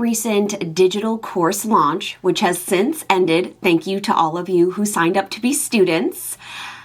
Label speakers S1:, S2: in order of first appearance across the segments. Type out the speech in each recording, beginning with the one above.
S1: recent digital course launch, which has since ended, thank you to all of you who signed up to be students,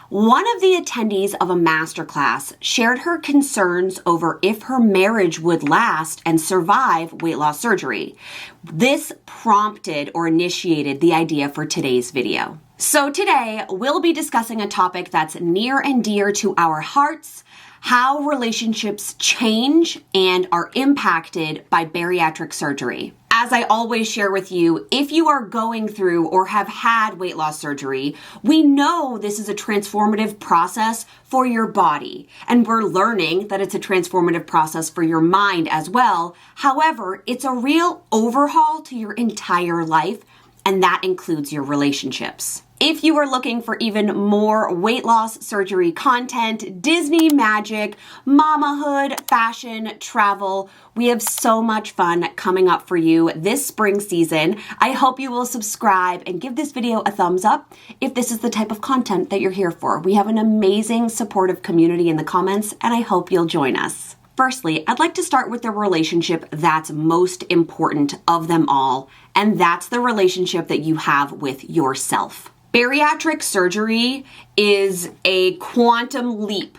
S1: one of the attendees of a masterclass shared her concerns over if her marriage would last and survive weight loss surgery. This prompted or initiated the idea for today's video. So today, we'll be discussing a topic that's near and dear to our hearts: how relationships change and are impacted by bariatric surgery. As I always share with you, if you are going through or have had weight loss surgery, we know this is a transformative process for your body. And we're learning that it's a transformative process for your mind as well. However, it's a real overhaul to your entire life, and that includes your relationships. If you are looking for even more weight loss surgery content, Disney magic, mamahood, fashion, travel, we have so much fun coming up for you this spring season. I hope you will subscribe and give this video a thumbs up if this is the type of content that you're here for. We have an amazing supportive community in the comments, and I hope you'll join us. Firstly, I'd like to start with the relationship that's most important of them all, and that's the relationship that you have with yourself. Bariatric surgery is a quantum leap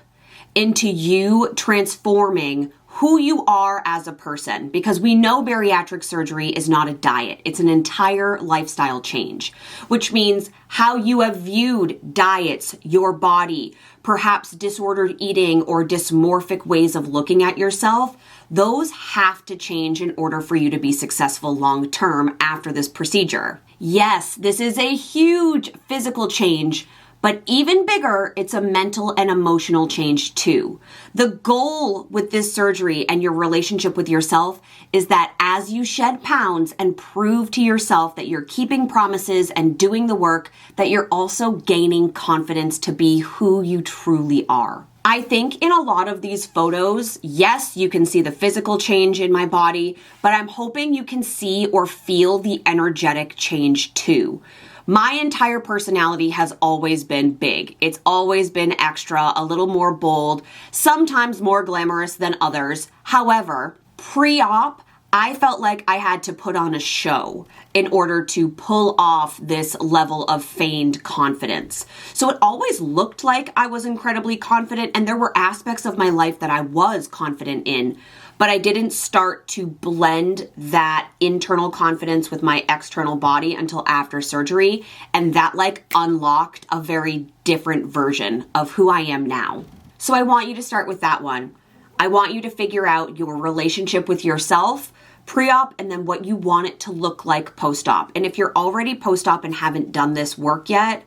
S1: into you transforming who you are as a person, because we know bariatric surgery is not a diet. It's an entire lifestyle change, which means how you have viewed diets, your body, perhaps disordered eating or dysmorphic ways of looking at yourself. Those have to change in order for you to be successful long term after this procedure. Yes, this is a huge physical change, but even bigger, it's a mental and emotional change too. The goal with this surgery and your relationship with yourself is that as you shed pounds and prove to yourself that you're keeping promises and doing the work, that you're also gaining confidence to be who you truly are. I think in a lot of these photos, yes, you can see the physical change in my body, but I'm hoping you can see or feel the energetic change too. My entire personality has always been big. It's always been extra, a little more bold, sometimes more glamorous than others. However, pre-op, I felt like I had to put on a show in order to pull off this level of feigned confidence. So it always looked like I was incredibly confident, and there were aspects of my life that I was confident in, but I didn't start to blend that internal confidence with my external body until after surgery, and that unlocked a very different version of who I am now. So I want you to start with that one. I want you to figure out your relationship with yourself pre-op, and then what you want it to look like post-op. And if you're already post-op and haven't done this work yet,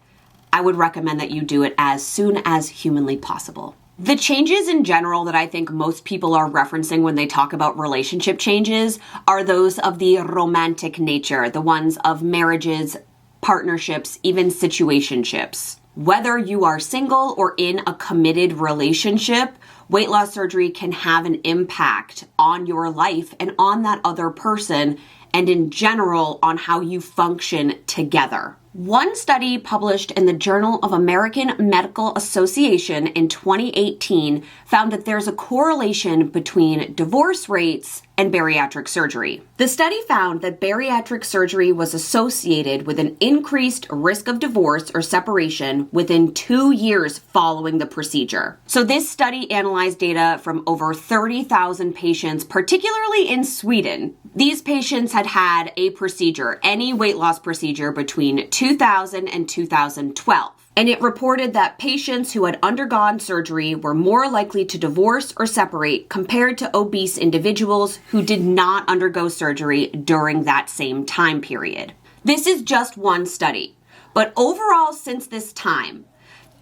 S1: I would recommend that you do it as soon as humanly possible. The changes in general that I think most people are referencing when they talk about relationship changes are those of the romantic nature, the ones of marriages, partnerships, even situationships. Whether you are single or in a committed relationship, weight loss surgery can have an impact on your life and on that other person, and in general on how you function together. One study published in the Journal of American Medical Association in 2018 found that there's a correlation between divorce rates and bariatric surgery. The study found that bariatric surgery was associated with an increased risk of divorce or separation within 2 years following the procedure. So this study analyzed data from over 30,000 patients, particularly in Sweden. These patients had had a procedure, any weight loss procedure, between 2000 and 2012. And it reported that patients who had undergone surgery were more likely to divorce or separate compared to obese individuals who did not undergo surgery during that same time period. This is just one study, but overall since this time,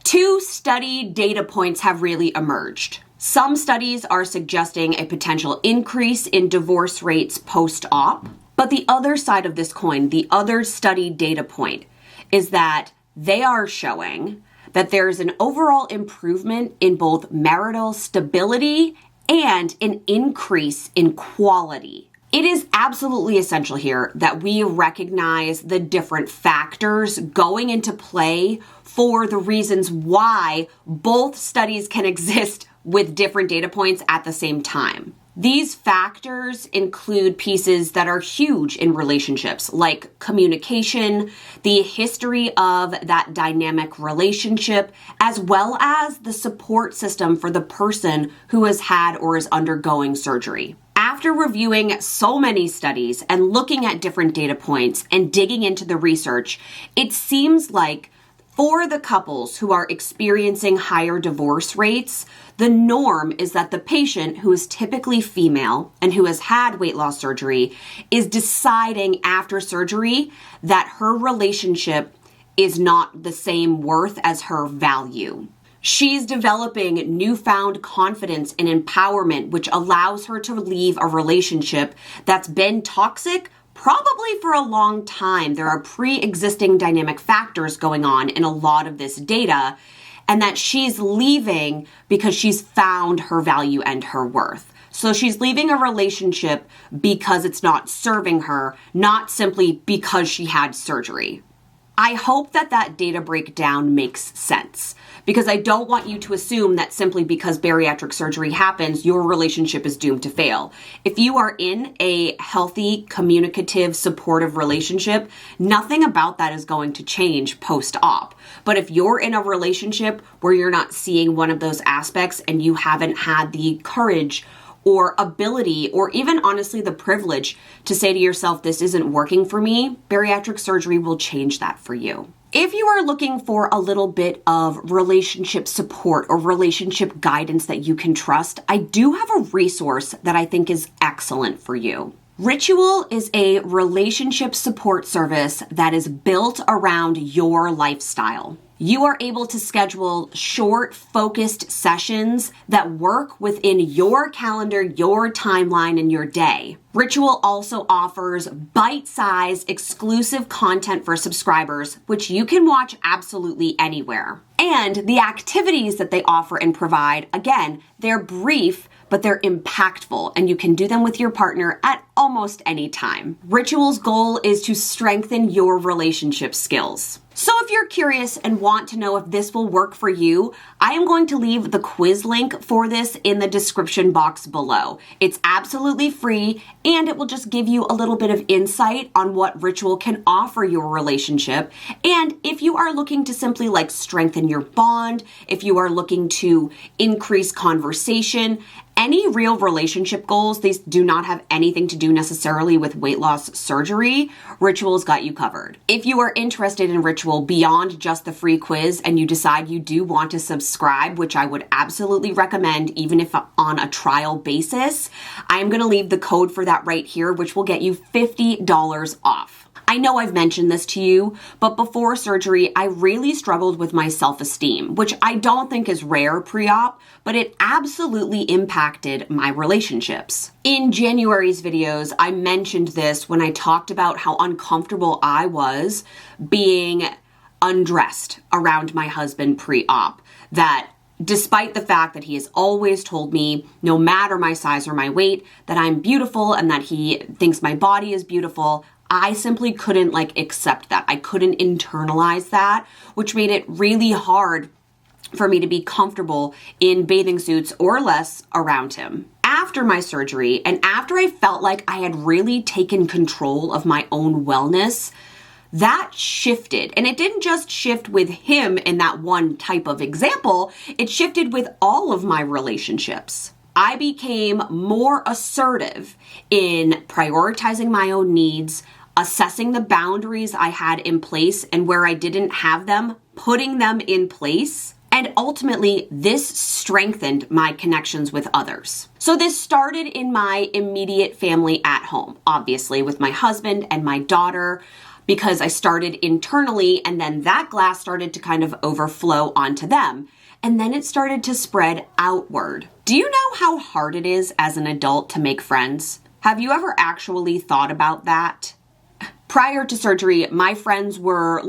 S1: 2 study data points have really emerged. Some studies are suggesting a potential increase in divorce rates post-op, but the other side of this coin, the other study data point, is that they are showing that there's an overall improvement in both marital stability and an increase in quality. It is absolutely essential here that we recognize the different factors going into play for the reasons why both studies can exist with different data points at the same time. These factors include pieces that are huge in relationships, like communication, the history of that dynamic relationship, as well as the support system for the person who has had or is undergoing surgery. After reviewing so many studies and looking at different data points and digging into the research, it seems like for the couples who are experiencing higher divorce rates, the norm is that the patient, who is typically female and who has had weight loss surgery, is deciding after surgery that her relationship is not the same worth as her value. She's developing newfound confidence and empowerment, which allows her to leave a relationship that's been toxic probably for a long time. There are pre-existing dynamic factors going on in a lot of this data, and that she's leaving because she's found her value and her worth. So she's leaving a relationship because it's not serving her, not simply because she had surgery. I hope that that data breakdown makes sense, because I don't want you to assume that simply because bariatric surgery happens, your relationship is doomed to fail. If you are in a healthy, communicative, supportive relationship, nothing about that is going to change post-op. But if you're in a relationship where you're not seeing one of those aspects and you haven't had the courage or ability, or even honestly the privilege to say to yourself, this isn't working for me, bariatric surgery will change that for you. If you are looking for a little bit of relationship support or relationship guidance that you can trust, I do have a resource that I think is excellent for you. Ritual is a relationship support service that is built around your lifestyle. You are able to schedule short, focused sessions that work within your calendar, your timeline, and your day. Ritual also offers bite-sized, exclusive content for subscribers, which you can watch absolutely anywhere. And the activities that they offer and provide, again, they're brief, but they're impactful, and you can do them with your partner at almost any time. Ritual's goal is to strengthen your relationship skills. So if you're curious and want to know if this will work for you, I am going to leave the quiz link for this in the description box below. It's absolutely free, and it will just give you a little bit of insight on what Ritual can offer your relationship. And if you are looking to simply strengthen your bond, if you are looking to increase conversation, any real relationship goals, these do not have anything to do necessarily with weight loss surgery, Ritual's got you covered. If you are interested in Ritual beyond just the free quiz and you decide you do want to subscribe, which I would absolutely recommend even if on a trial basis, I'm going to leave the code for that right here, which will get you $50 off. I know I've mentioned this to you, but before surgery, I really struggled with my self-esteem, which I don't think is rare pre-op, but it absolutely impacted my relationships. In January's videos, I mentioned this when I talked about how uncomfortable I was being undressed around my husband pre-op, that despite the fact that he has always told me, no matter my size or my weight, that I'm beautiful and that he thinks my body is beautiful, I simply couldn't accept that. I couldn't internalize that, which made it really hard for me to be comfortable in bathing suits or less around him. After my surgery, and after I felt like I had really taken control of my own wellness, that shifted. And it didn't just shift with him in that one type of example, it shifted with all of my relationships. I became more assertive in prioritizing my own needs, assessing the boundaries I had in place, and where I didn't have them, putting them in place. And ultimately, this strengthened my connections with others. So this started in my immediate family at home, obviously with my husband and my daughter, because I started internally, and then that glass started to kind of overflow onto them. And then it started to spread outward. Do you know how hard it is as an adult to make friends? Have you ever actually thought about that? Prior to surgery, my friends were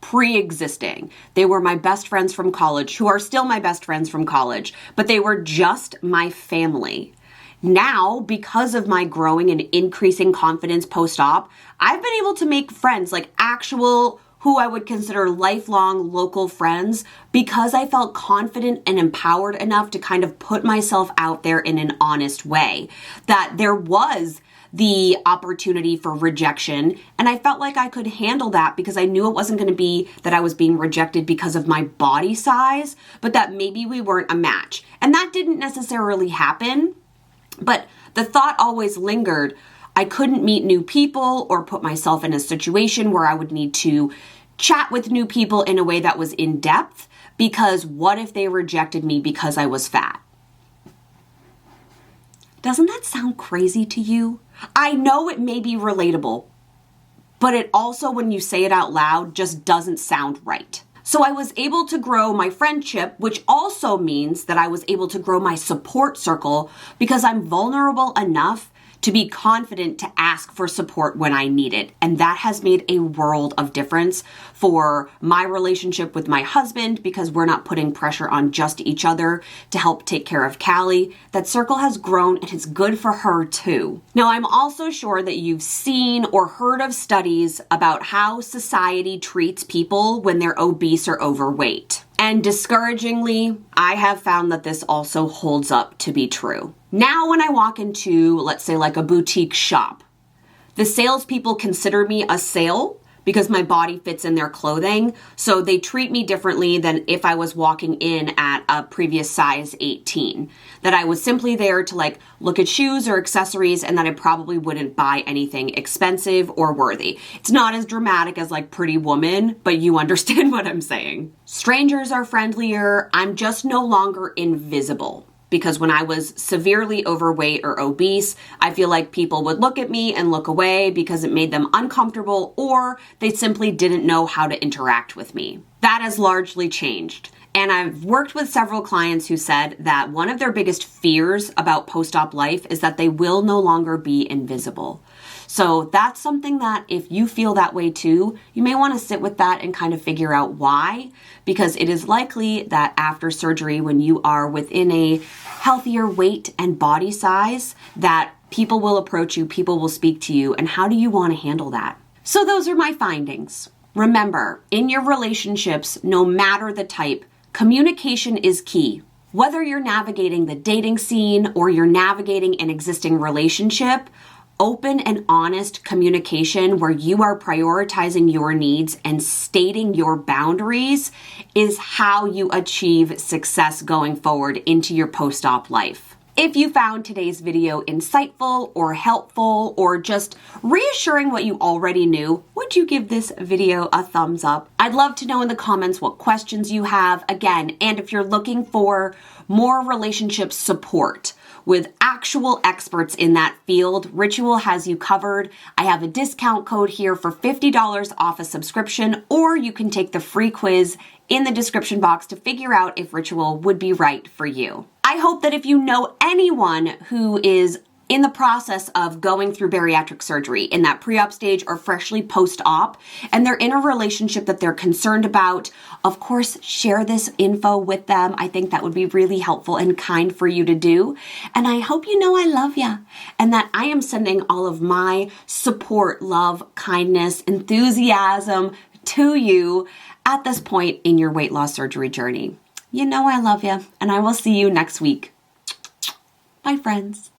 S1: pre-existing. They were my best friends from college, who are still my best friends from college, but they were just my family. Now, because of my growing and increasing confidence post-op, I've been able to make friends, actual who I would consider lifelong local friends because I felt confident and empowered enough to kind of put myself out there in an honest way. That there was the opportunity for rejection, and I felt like I could handle that because I knew it wasn't going to be that I was being rejected because of my body size, but that maybe we weren't a match. And that didn't necessarily happen, but the thought always lingered. I couldn't meet new people or put myself in a situation where I would need to chat with new people in a way that was in depth, because what if they rejected me because I was fat? Doesn't that sound crazy to you? I know it may be relatable, but it also, when you say it out loud, just doesn't sound right. So I was able to grow my friendship, which also means that I was able to grow my support circle because I'm vulnerable enough to be confident to ask for support when I need it. And that has made a world of difference for my relationship with my husband, because we're not putting pressure on just each other to help take care of Callie. That circle has grown and it's good for her too. Now, I'm also sure that you've seen or heard of studies about how society treats people when they're obese or overweight. And discouragingly, I have found that this also holds up to be true. Now, when I walk into, let's say, like a boutique shop, the salespeople consider me a sale because my body fits in their clothing. So they treat me differently than if I was walking in at a previous size 18. That I was simply there to like look at shoes or accessories, and that I probably wouldn't buy anything expensive or worthy. It's not as dramatic as like Pretty Woman, but you understand what I'm saying. Strangers are friendlier. I'm just no longer invisible. Because when I was severely overweight or obese, I feel like people would look at me and look away because it made them uncomfortable, or they simply didn't know how to interact with me. That has largely changed. And I've worked with several clients who said that one of their biggest fears about post-op life is that they will no longer be invisible. So that's something that if you feel that way too, you may want to sit with that and kind of figure out why, because it is likely that after surgery, when you are within a healthier weight and body size, that people will approach you, people will speak to you, and how do you want to handle that? So those are my findings. Remember, in your relationships, no matter the type, communication is key. Whether you're navigating the dating scene or you're navigating an existing relationship, open and honest communication where you are prioritizing your needs and stating your boundaries is how you achieve success going forward into your post-op life. If you found today's video insightful or helpful or just reassuring what you already knew, would you give this video a thumbs up? I'd love to know in the comments what questions you have. Again, and if you're looking for more relationship support with actual experts in that field, Ritual has you covered. I have a discount code here for $50 off a subscription, or you can take the free quiz in the description box to figure out if Ritual would be right for you. I hope that if you know anyone who is in the process of going through bariatric surgery in that pre-op stage or freshly post-op, and they're in a relationship that they're concerned about, of course, share this info with them. I think that would be really helpful and kind for you to do. And I hope you know I love you and that I am sending all of my support, love, kindness, enthusiasm to you at this point in your weight loss surgery journey. You know I love you, and I will see you next week. Bye, friends.